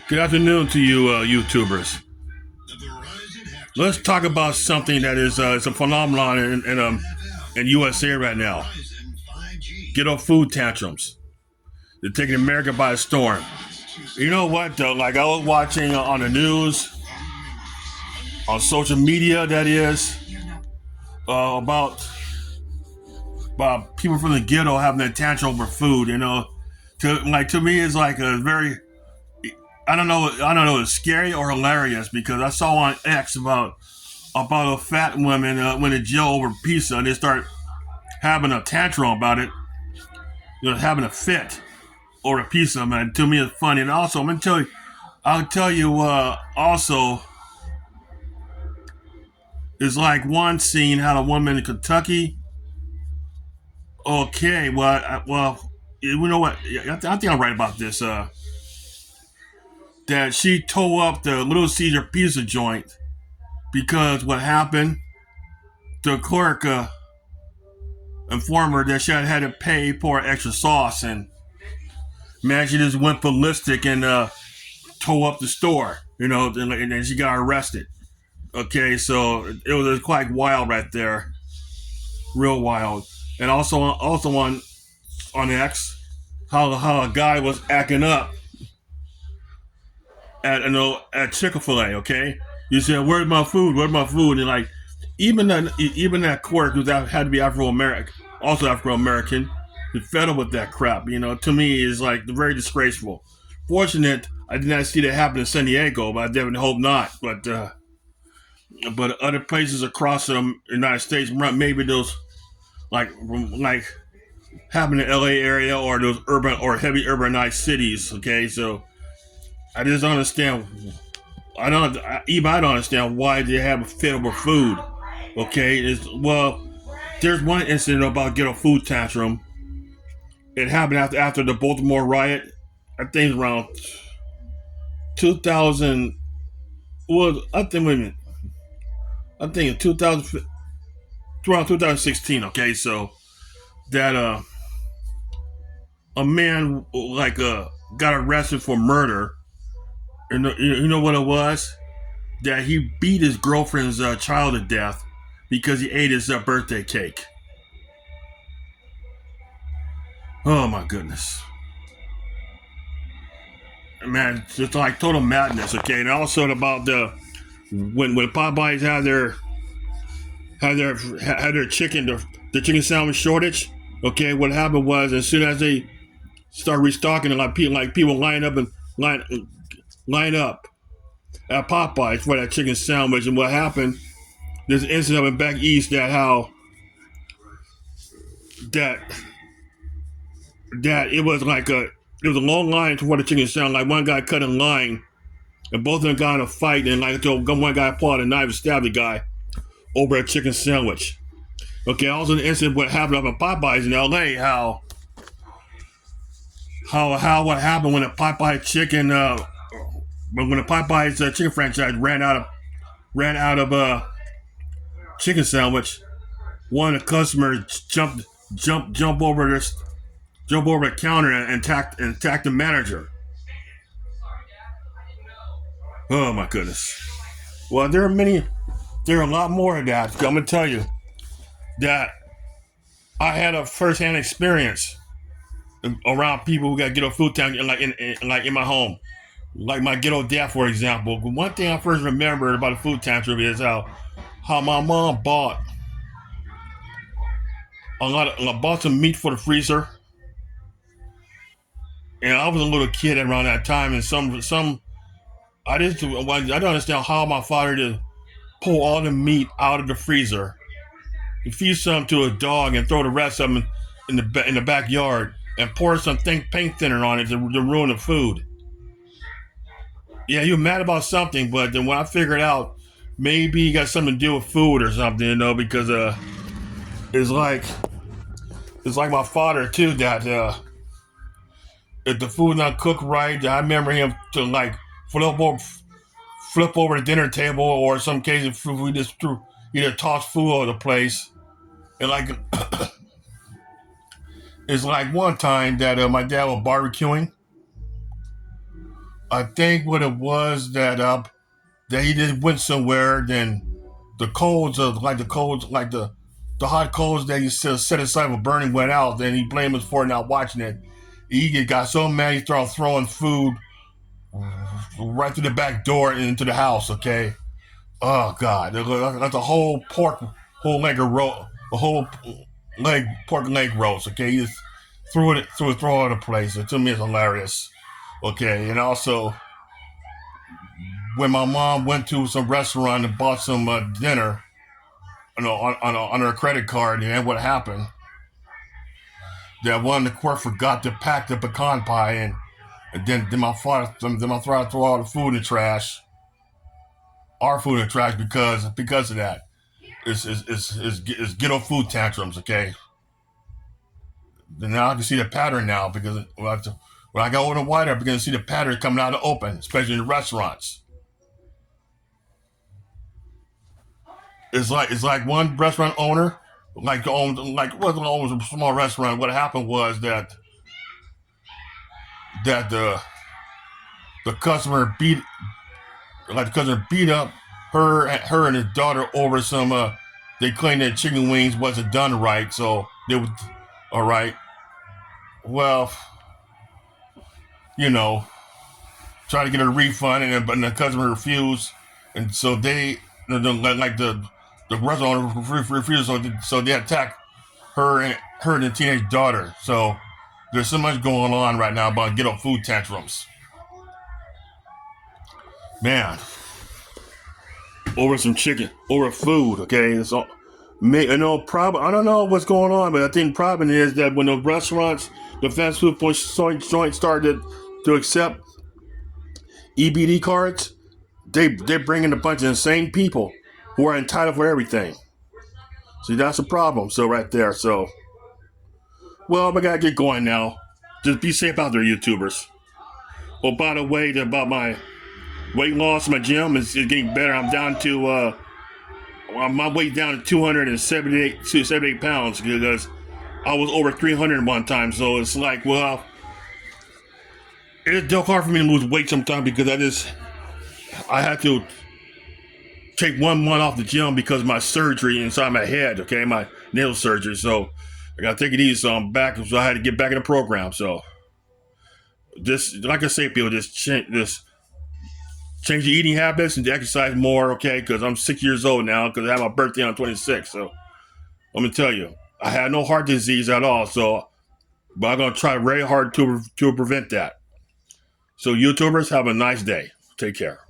Good afternoon to you, YouTubers. Let's talk about something that is it's a phenomenon in USA right now. Ghetto food tantrums. They're taking America by storm. You know what? Though? Like I was watching on the news, on social media, that is, about people from the ghetto having a tantrum over food. To me, it's like a very I don't know, it's scary or hilarious because I saw on X about a fat woman went to jail over pizza and they start having a tantrum about it, having a fit over pizza. Man, to me it's funny. And also, I'll tell you also, it's like one scene had a woman in Kentucky. Okay, you know what? I think I'm right about this. That she tore up the Little Caesar pizza joint because what happened, the clerk informed her that she had to pay for extra sauce, and man, she just went ballistic and tore up the store, and then she got arrested. Okay, so it was quite wild right there, real wild. And also on X, how a guy was acting up at Chick-fil-A. Okay, you said, "Where's my food? Where's my food?" And like even that clerk who had to be Afro American, also Afro American, is fed up with that crap. To me is like very disgraceful. Fortunate I did not see that happen in San Diego, but I definitely hope not. But other places across the United States, maybe those like happen in the LA area or those urban or heavy urbanized cities. Okay, so I just don't understand. I don't understand why they have a fit over food. Okay, there's one incident about Ghetto Food Tantrum. It happened after the Baltimore riot. I think around 2000. Well, I think wait a minute. I think in 2000, around 2016. Okay, so that a man got arrested for murder. And you know what it was? That he beat his girlfriend's child to death because he ate his birthday cake. Oh my goodness, man! It's just like total madness. Okay, and also about when Popeyes had their the chicken sandwich shortage. Okay, what happened was as soon as they start restocking, and people line up and line up at Popeyes for that chicken sandwich. And what happened? There's an incident up back east that it was there was a long line for the chicken sandwich. Like one guy cut in line, and both of them got in a fight. And one guy pulled out a knife and stabbed the guy over a chicken sandwich. Okay, also the incident what happened up at Popeyes in L.A. How what happened when the Popeye chicken when the Popeyes chicken franchise ran out of chicken sandwich. One of the customers jump over the counter and attack the manager. Oh my goodness. Well, there are a lot more of that. I'm gonna tell you that I had a first-hand experience around people who got ghetto food tank in my home, like my ghetto dad, for example. One thing I first remembered about a food tantrum is how my mom bought bought some meat for the freezer, and I was a little kid around that time, and I don't understand how my father did pull all the meat out of the freezer, and feed some to a dog, and throw the rest of them in the backyard, and pour some paint thinner on it to ruin the food. Yeah, you're mad about something, but then when I figured out maybe it got something to do with food or something, because it's like my father too, that if the food not cooked right, I remember him to flip over the dinner table, or some cases we just threw either tossed food all over the place. And it's like one time that my dad was barbecuing, I think what it was that he just went somewhere. Then the coals of like the coals like the hot coals that he set aside for burning went out. Then he blamed us for not watching it. He got so mad he started throwing food right through the back door and into the house. Okay. Oh God, that's a whole whole leg of a whole pork leg roast. Okay, he just threw it all over the place. To me, it's hilarious. Okay, and also when my mom went to some restaurant and bought some dinner, on her credit card, and what happened? That one of the clerk forgot to pack the pecan pie, and then my father threw all the food in the trash, our food in the trash because of that. It's ghetto food tantrums. Okay, now I can see the pattern now because when I got older and wider, I began to see the pattern coming out of the open, especially in the restaurants. It's like one restaurant owner, wasn't always a small restaurant. What happened was that the customer beat up her and his daughter over some. They claimed that chicken wings wasn't done right, so they would. All right, well, you know, try to get a refund, but the customer refused, and so the restaurant owner refused, so they attacked her and the teenage daughter. So there's so much going on right now about ghetto food tantrums, man. Over some chicken, over food. Okay, it's all. Problem. I don't know what's going on, but I think the problem is that when the restaurants, the fast food joints started to accept EBD cards, they're bringing a bunch of insane people who are entitled for everything. See, that's the problem. So right there. So, well, I gotta get going now. Just be safe out there, YouTubers. Well, by the way, about my weight loss, my gym is getting better. I'm down to my weight down to 278 pounds because I was over 300 one time. So it's like, well, it's hard for me to lose weight sometimes because I had to take 1 month off the gym because of my surgery inside my head. Okay, my nail surgery. So I gotta take it easy. So I'm back. So I had to get back in the program. So just like I say, people, just change your eating habits and exercise more. Okay, because I'm 6 years old now because I had my birthday on 26. So let me tell you, I had no heart disease at all. So, but I'm gonna try very hard to prevent that. So YouTubers, have a nice day. Take care.